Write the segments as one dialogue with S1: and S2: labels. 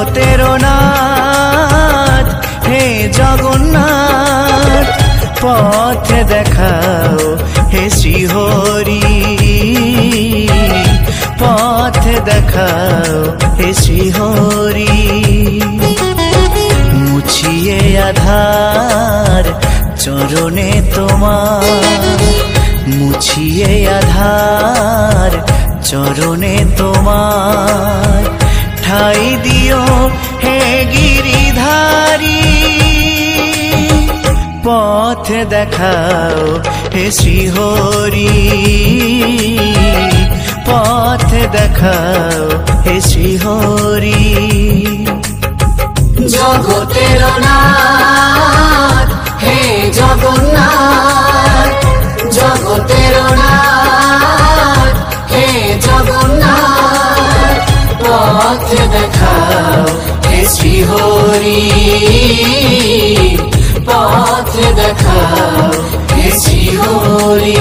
S1: জগতের নাথ হে জগন্নাথ, পথ দেখাও হে শ্রীহরি, পথ দেখাও হে শ্রীহরি। মুছিয়ে আধার চরণে তোমার, মুছিয়ে আধার চরণে তোমার, ঠাই দিও হে গিরিধারী, পথ দেখাও হে শ্রীহরি, পথ দেখাও হে শ্রীহরি।
S2: জগতের নাথ হে জগন্নাথ, জগতের নাথ হে জগন্নাথ, পথ দেখাও হে শ্রীহরি, পথ দেখাও হে শ্রীহরি।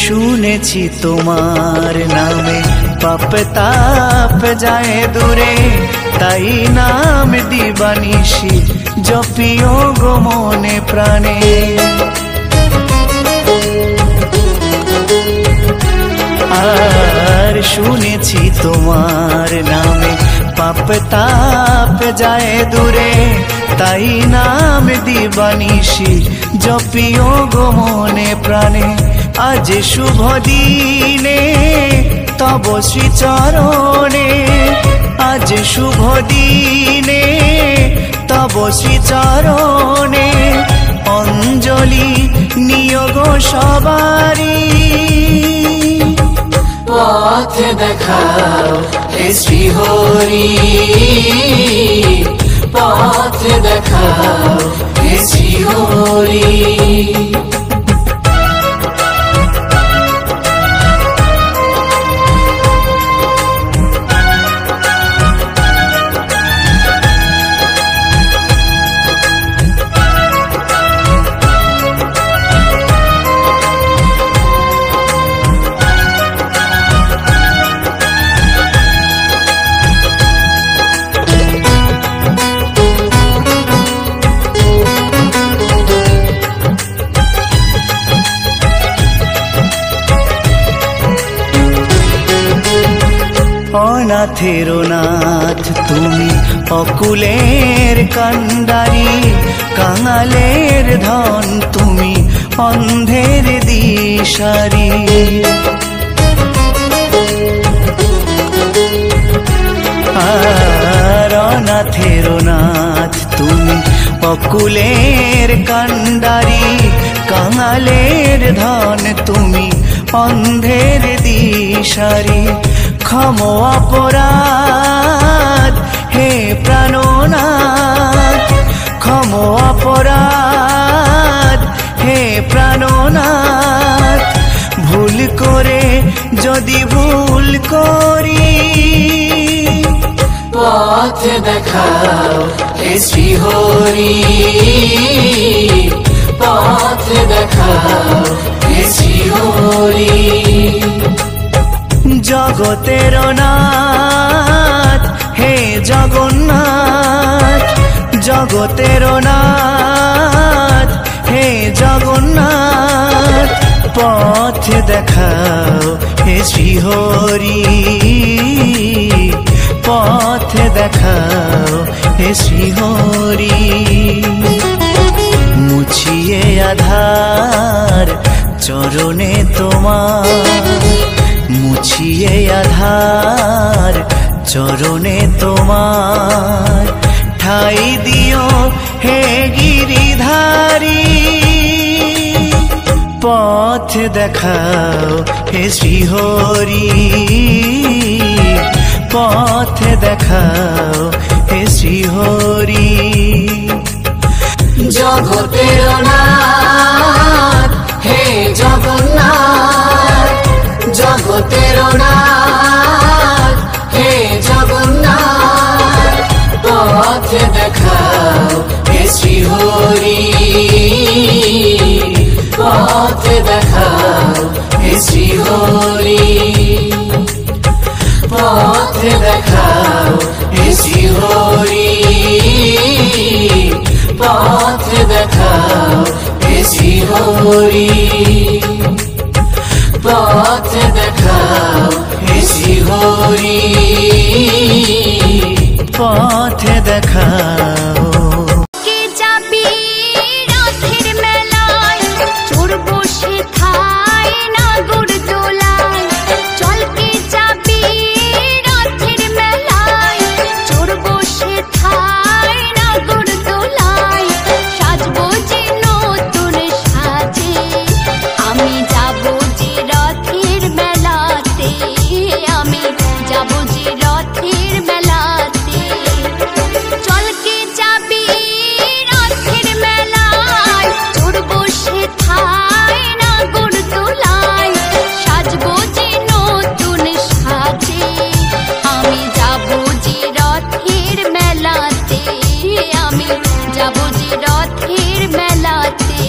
S1: শুনেছি তোমার নামে পাপ তাপ যায় দূরে, তাই নাম দিবানিশি জপিও গো মনে প্রাণে। আর শুনেছি তোমার নামে পাপ তাপ যায় দূরে, তাই নাম দিবানিশি জপিও গো মনে প্রাণে। আজ শুভ দিনে তব শ্রীচরণে, আজ শুভ দিনে তব শ্রীচরণে, অঞ্জলি নিয়োগ সবারি,
S2: পথ দেখাও হে শ্রীহরি, পথ দেখাও হে শ্রীহরি।
S1: অনাথের নাথ তুমি অকুলের কান্ডারি, কাঙালের ধন তুমি অন্ধের দিশারি। আর অনাথের নাথ তুমি অকুলের কান্ডারি, কাঙালের ধন তুমি অন্ধের দিশারি। ক্ষম অপরাধ হে প্রাণনাথ, ক্ষম অপরাধ হে প্রাণনাথ, ভুল করে যদি ভুল করি,
S2: পথ দেখাও হে শ্রীহরি, পথ দেখাও হে শ্রীহরি।
S1: জগতের নাথ হে জগন্নাথ, জগতের নাথ হে জগন্নাথ, পথ দেখাও হে শ্রীহরি, পথ দেখাও হে শ্রীহরি। মুছিয়ে আধার চরণে তোমার, মুছিয়ে আধার চরণে তোমার, ঠাই দিও হে গিরিধারী, পথ পথ দেখাও হে শ্রীহরি, পথ দেখাও হে শ্রীহরি।
S2: জগতের নাথ হে জগন্নাথ, জগতের নাথ হে জগন্নাথ, পথ দেখাও হে শ্রীহরি, পথ দেখাও হে শ্রীহরি, পথ দেখাও হে শ্রীহরি, পথ দেখাও হে শ্রীহরি, পথ দেখাও হে শ্রীহরি,
S1: পথ দেখাও।
S3: কে যাবি রথের মেলায়, চোর বসে খায় নাগর দোলায়। চল কে যাবি রথের মেলায়, চোর বসে খায় নাগর দোলায়। সাজবো যে নতুন সাজে, আমি যাবো যে রথের মেলাতে, আমি যাবো যে রথের মেলাতে। চল কে যাবি রথের মেলায়, চোর বসে খায় নাগর দোলায়। সাজবো যে নতুন সাজে, আমি যাবো যে রথের মেলাতে, আমি যাবো যে রথের মেলাতে,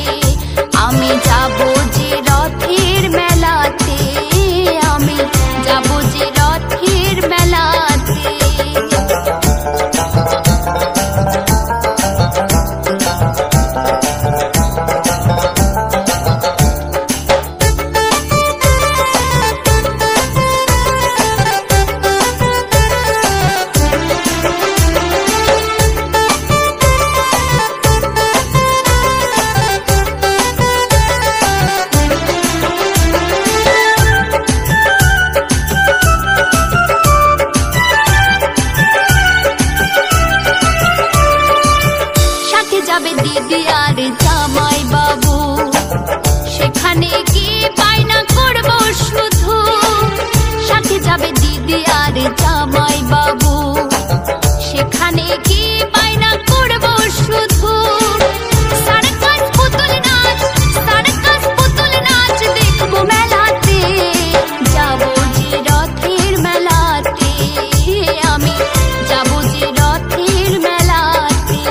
S3: আমি যাবো যে রথের মেলাতে, আমি যাবো যে রথের মেলাতে। সাথে যাবে দিদি আর জামাই বাবু, সেখানে গিয়ে বায়না করবো শুধু। সাথে যাবে দিদি আর জামাই বাবু, সেখানে গিয়ে বায়না করবো শুধু। সার্কাস পুতুল নাচ, সার্কাস পুতুল নাচ দেখবো মেলাতে, যাবো যে রথের মেলাতে, আমি যাবো যে রথের মেলাতে।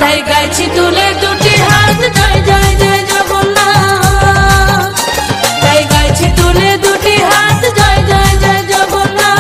S4: তাই গাইছি তুলে দুটি হাত জয় জয় জয় জগন্নাথ, তাই গাইছি তুলে দুটি হাত জয় জয় জয় জগন্নাথ।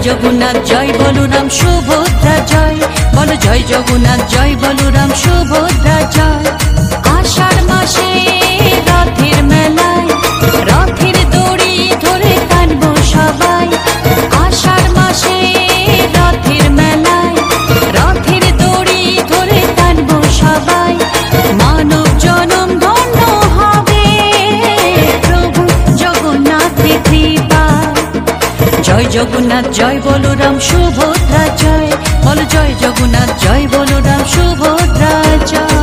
S5: জগন্নাথ জয় বলরাম সুভদ্রা জয়, বল জয় জগন্নাথ জয় বলরাম সুভদ্রা জয়। আষাঢ় মাসে রথের মেলায় রথের দড়ি ধরে টানবো সবাই, আষাঢ় মাসে রথের জগন্নাথ জয় বলরাম সুভদ্রা জয়, বল জয় জগন্নাথ জয় বলরাম সুভদ্রা জয়।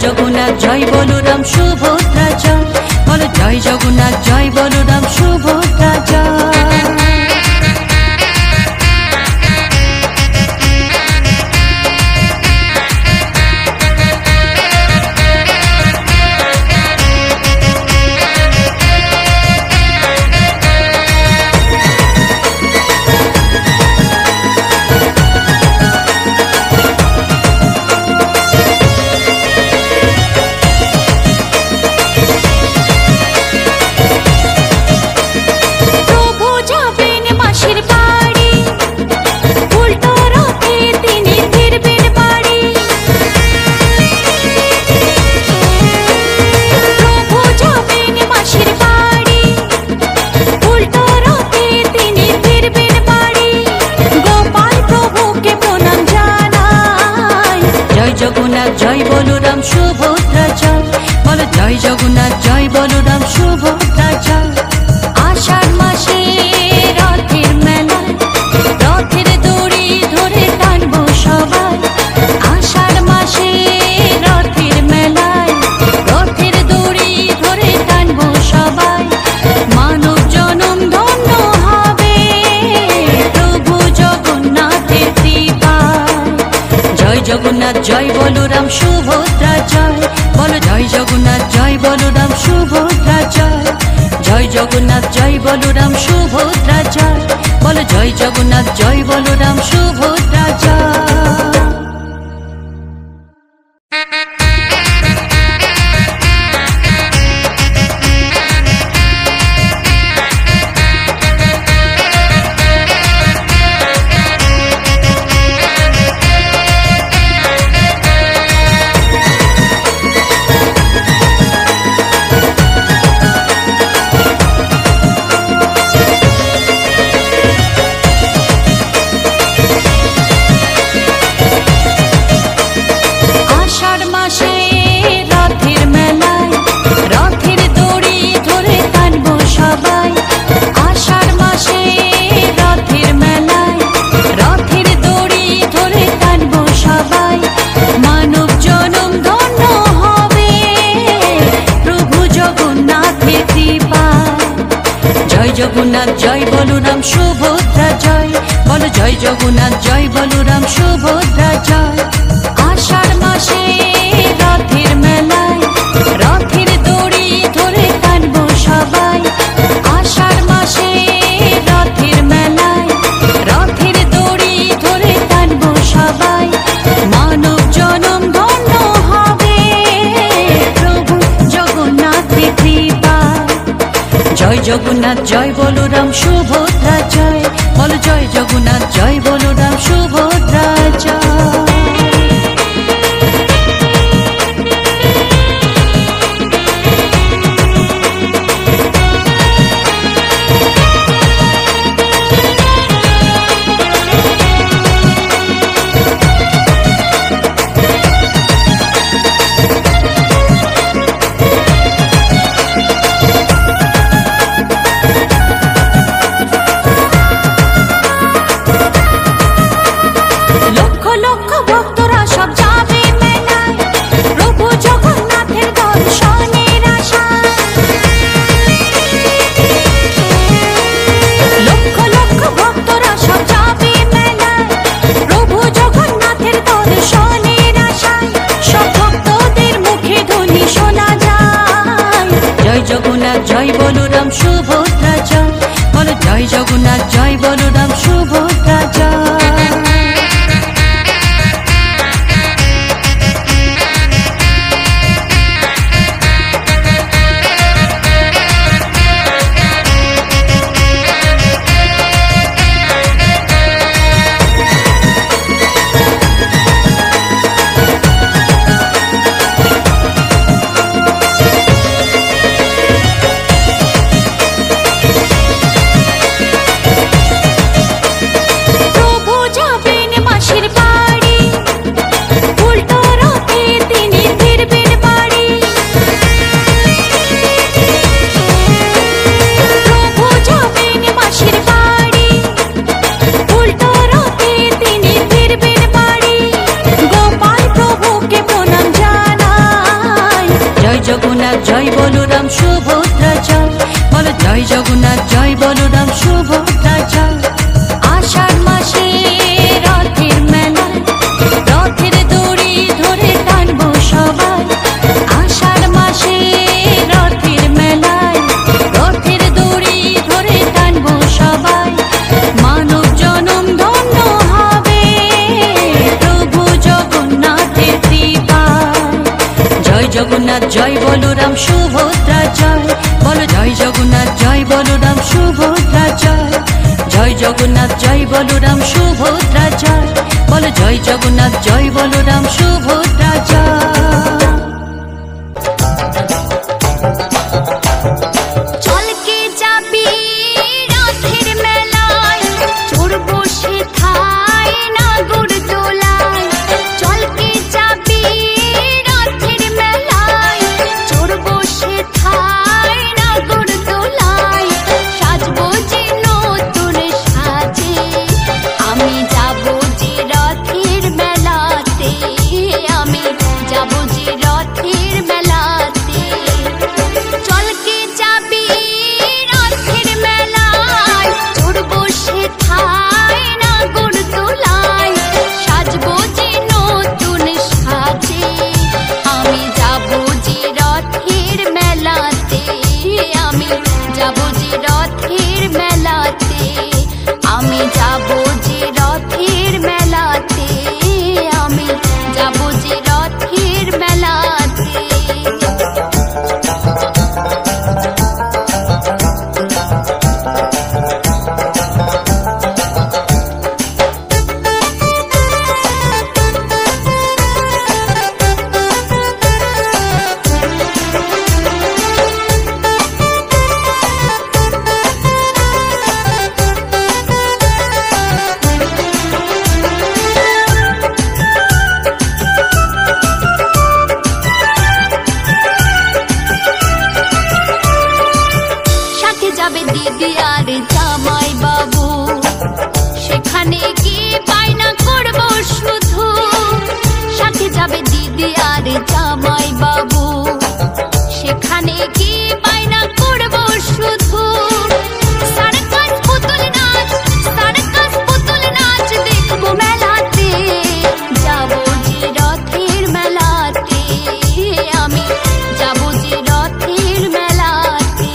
S5: জগন্নাথ জয় বলরাম সুভদ্রা জয়, বল জয় জগন্নাথ জয় বলরাম সুভদ্রা জয়। জগন্নাথ জয় বলরাম সুভদ্রা জয়, বল জয় জগন্নাথ জয় বলরাম সুভদ্রা জয়। আষাঢ় মাসে রথের মেলা, রথের দড়ি ধরে টানবো সবাই। আষাঢ় মাসে রথের মেলায়, রথের দড়ি ধরে টানবো সবাই। মানব জনম ধন্য হবে প্রভু জগন্নাথের কৃপায়। জয় জগন্নাথ জয় বলরাম সুভদ্রা জয়, বল জয় জগন্নাথ জয় বলরাম সুভদ্রা জয়। জয় জগন্নাথ জয় বলরাম সুভদ্রা জয়, বল জয় জগন্নাথ জয় বলরাম সুভদ্রা জয়। জগন্নাথ জয় বলরাম সুভদ্রা জয়, বল জয় জগন্নাথ জয় বলরাম সুভদ্রা জয়। আষাঢ় মাসে রথের মেলায়, রথের দড়ি ধরে টানবো সবাই। আষাঢ় মাসে রথের মেলায়, রথের দড়ি ধরে টানবো সবাই। মানব জনম ধন্য হবে প্রভু জগন্নাথের কৃপায়। জয় জগন্নাথ জয় বলরাম সুভদ্রা জয়, বল জয় জগন্নাথ জয় বলরাম সুভদ্রা জয়। লক্ষ লক্ষ সুভদ্রা জয়, বলো জয় জগন্নাথ জয় বলরাম সুভদ্রা জয়। জগন্নাথ জয় বলরাম সুভদ্রা জয়, বলো জয় জগন্নাথ জয় বলরাম সুভদ্রা জয়। আষাঢ় মাসে রথের মেলায় রথের দড়ি ধরে টানবো সবাই, আষাঢ় মাসে রথের মেলায় রথের দড়ি ধরে টানবো সবাই। মানব জনম ধন্য হবে প্রভু জগন্নাথের কৃপায়। জয় জগন্নাথ জয় বলরাম সুভদ্রা জয়, বলো জয় জগন্নাথ জয় বলরাম সুভদ্রা জয়। জয় জগন্নাথ জয় বলরাম সুভদ্রা জয়, বলো জয় জগন্নাথ জয় বলরাম সুভদ্রা জয়।
S3: চলকে যাবি রথের মেলায় চড়বো সেথায় নাগর দোলায়, চলকে যাবি রথের মেলায় চড়বো সেথায় নাগর দোলায়। সাজবো যে নতুন সাজে আমি যাবো যে রথের মেলাতে, আমি যাবো যে রথের মেলাতে। চলকে যাবি রথের মেলায় চড়বো সেথায় নাগর দোলায়, সাজবো যে নতুন সাজে আমি যাবো যে রথের মেলাতে, আমি যাবো যে রথের মেলাতে, আমি যাবো যে রথের মেলাতে, আমি যাবো যে রথের মেলাতে। সাথে যাবে দিদি আর জামাই বাবু, সেখানে গিয়ে বায়না করবো শুধু। সাথে যাবে দিদি আর জামাই বাবু, সেখানে গিয়ে বায়না করবো শুধু। সার্কাস পুতুল নাচ, সার্কাস পুতুল নাচ দেখবো মেলাতে, যাবো যে রথের মেলাতে, আমি যাবো যে রথের মেলাতে।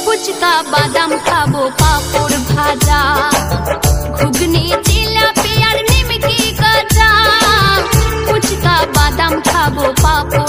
S3: ফুচকা বাদাম খাবো পাপড় ভাজা, ঘুগনি জিলাপি আর নিমকি গজা। ফুচকা বাদাম খাবো পাপড়